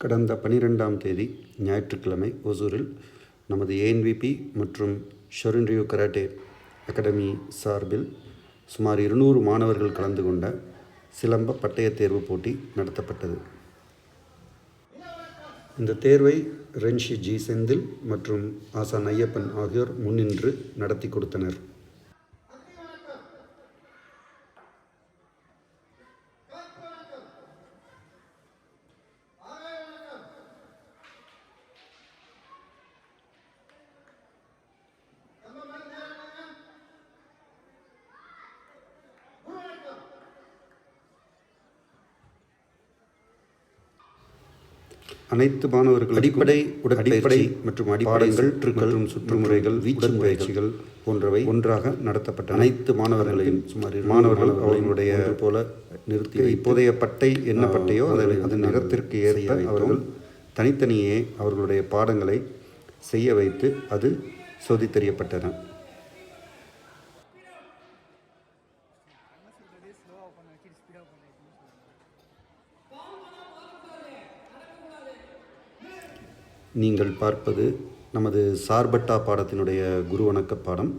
கடந்த 12ஆம் தேதி ஞாயிற்றுக்கிழமை ஒசூரில் நமது ஏஎன்விபி மற்றும் ஷொரின்ரியோ கராட்டே அகாடமி சார்பில் சுமார் 200 மாணவர்கள் கலந்து கொண்ட சிலம்ப பட்டய தேர்வு போட்டி நடத்தப்பட்டது. இந்த தேர்வை ரென்ஷி ஜி செந்தில் மற்றும் ஆசான் ஐயப்பன் ஆகியோர் முன்னின்று நடத்தி கொடுத்தனர். அனைத்து மாணவர்கள் அடிப்படை உடற்பயிற்சி மற்றும் அடிப்படைகள் மற்றும் சுற்றுமுறைகள் வீச்சு முறைகள் போன்றவை ஒன்றாக நடத்தப்பட்ட அனைத்து மாணவர்களையும் சுமார் மாணவர்கள் அவர்களுடைய போல நிறுத்தி இப்போதைய பட்டை என்ன பட்டையோ அதன் நிறத்திற்கு ஏற்ப அவர்கள் தனித்தனியே அவர்களுடைய பாடங்களை செய்ய வைத்து அது சோதித்தறியப்பட்டன. நீங்கள் பார்ப்பது நமது சார்பட்டா பாடத்தினுடைய குரு வணக்க பாடம்.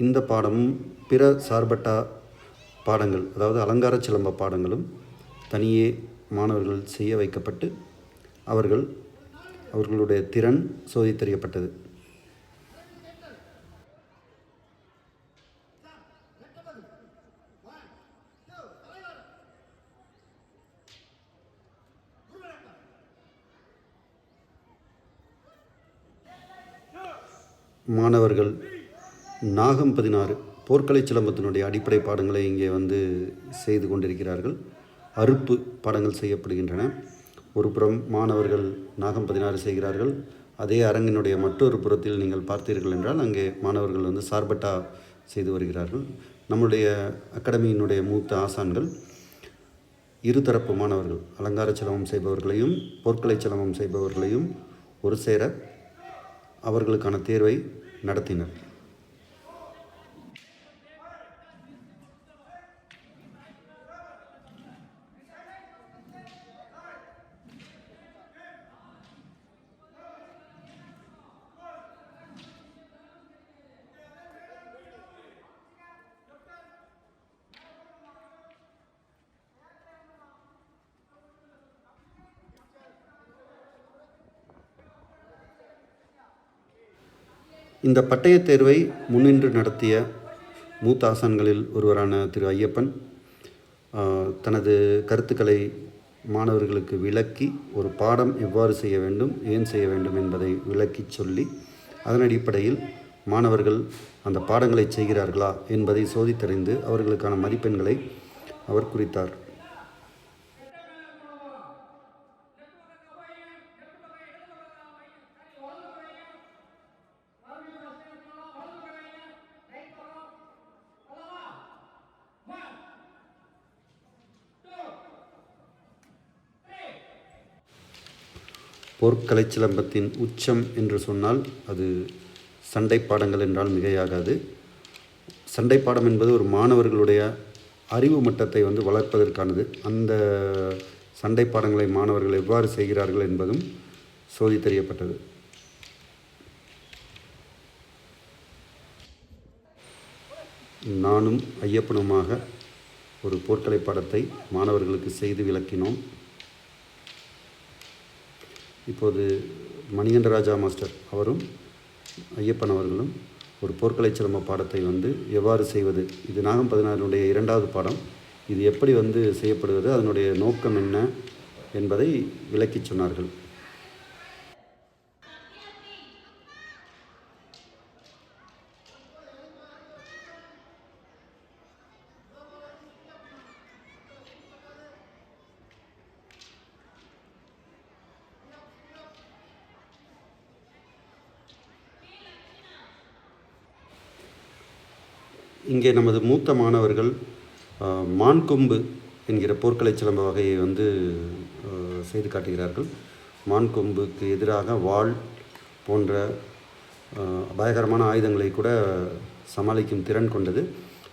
இந்த பாடமும் பிற சார்பட்டா பாடங்கள், அதாவது அலங்கார சிலம்ப பாடங்களும் தனியே மாணவர்கள் செய்ய வைக்கப்பட்டு அவர்களுடைய திறன் சோதித்தறியப்பட்டது. மாணவர்கள் நாகம் 16 போர்க்கலை சிலம்பத்தினுடைய அடிப்படை பாடங்களை இங்கே செய்து கொண்டிருக்கிறார்கள். அறுப்பு பாடங்கள் செய்யப்படுகின்றன. ஒரு புறம் மாணவர்கள் நாகம் 16 செய்கிறார்கள். அதே அரங்கினுடைய மற்றொரு புறத்தில் நீங்கள் பார்த்தீர்கள் என்றால் அங்கே மாணவர்கள் சார்பட்டா செய்து வருகிறார்கள். நம்முடைய அகாடமியினுடைய மூத்த ஆசான்கள் இருதரப்பு மாணவர்கள் அலங்கார சிலம்பம் செய்பவர்களையும் போர்க்கலை சிலம்பம் செய்பவர்களையும் ஒரு சேர அவர்களுக்கான தேர்வை நடத்தினர். இந்த பட்டயத் தேர்வை முன்னின்று நடத்திய மூத்த ஆசான்களில் ஒருவரான திரு ஐயப்பன் தனது கருத்துக்களை மாணவர்களுக்கு விளக்கி ஒரு பாடம் எவ்வாறு செய்ய வேண்டும், ஏன் செய்ய வேண்டும் என்பதை விளக்கி சொல்லி அதன் அடிப்படையில் மாணவர்கள் அந்த பாடங்களை செய்கிறார்களா என்பதை சோதித்தறிந்து அவர்களுக்கான மதிப்பெண்களை அவர் குறித்தார். போர்க்கலை சிலம்பத்தின் உச்சம் என்று சொன்னால் அது சண்டை பாடங்கள் என்றால் மிகையாகாது. சண்டை பாடம் என்பது ஒரு மாணவர்களுடைய அறிவு மட்டத்தை வளர்ப்பதற்கானது. அந்த சண்டை பாடங்களை மாணவர்கள் எவ்வாறு செய்கிறார்கள் என்பதும் சோதித்தறியப்பட்டது. நானும் ஐயப்பனுமாக ஒரு போர்க்கலை பாடத்தை மாணவர்களுக்கு செய்து விளக்கினோம். இப்போது மணிகண்டராஜா மாஸ்டர் அவரும் ஐயப்பன் அவர்களும் ஒரு போர்க்கலை சிலம்ப பாடத்தை எவ்வாறு செய்வது, இது நாகம் 16 2வது பாடம், இது எப்படி செய்யப்படுவது, அதனுடைய நோக்கம் என்ன என்பதை விளக்கி சொன்னார்கள். இங்கே நமது மூத்த மாணவர்கள் மான்கொம்பு என்கிற போர்க்கலை சிலம்ப வகையை செய்து காட்டுகிறார்கள். மான்கொம்புக்கு எதிராக வாள் போன்ற அபாயகரமான ஆயுதங்களை கூட சமாளிக்கும் திறன் கொண்டது.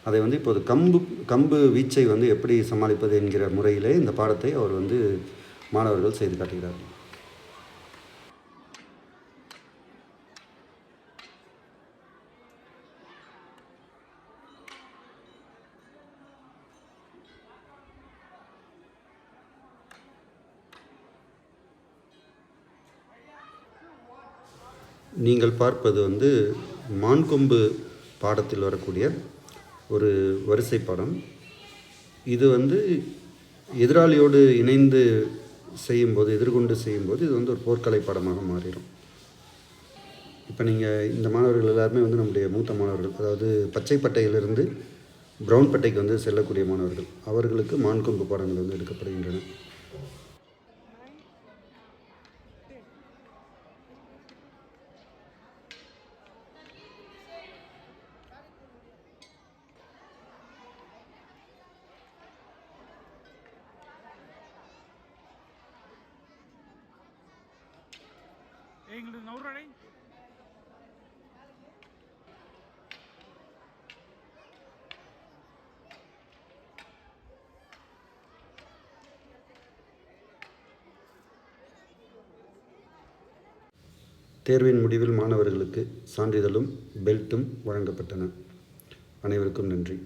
அதை இப்போது கம்பு வீச்சை எப்படி சமாளிப்பது என்கிற முறையிலே இந்த பாடத்தை அவர் மாணவர்கள் செய்து காட்டுகிறார்கள். நீங்கள் பார்ப்பது மான்கொம்பு பாடத்தில் வரக்கூடிய ஒரு வரிசை பாடம். இது எதிராளியோடு இணைந்து செய்யும்போது, எதிர்கொண்டு செய்யும்போது இது ஒரு போர்க்கலை பாடமாக மாறிடும். இப்போ நீங்கள் இந்த மாணவர்கள் எல்லாருமே நம்முடைய மூத்த மாணவர்கள், அதாவது பச்சை பட்டையிலிருந்து ப்ரௌன் பட்டைக்கு செல்லக்கூடிய மாணவர்கள். அவர்களுக்கு மான்கொம்பு பாடங்கள் எடுக்கப்படுகின்றன. எங்களுக்கு நவுறடை தேர்வின் முடிவில் மாணவர்களுக்கு சான்றிதழும் பெல்ட்டும் வழங்கப்பட்டன. அனைவருக்கும் நன்றி.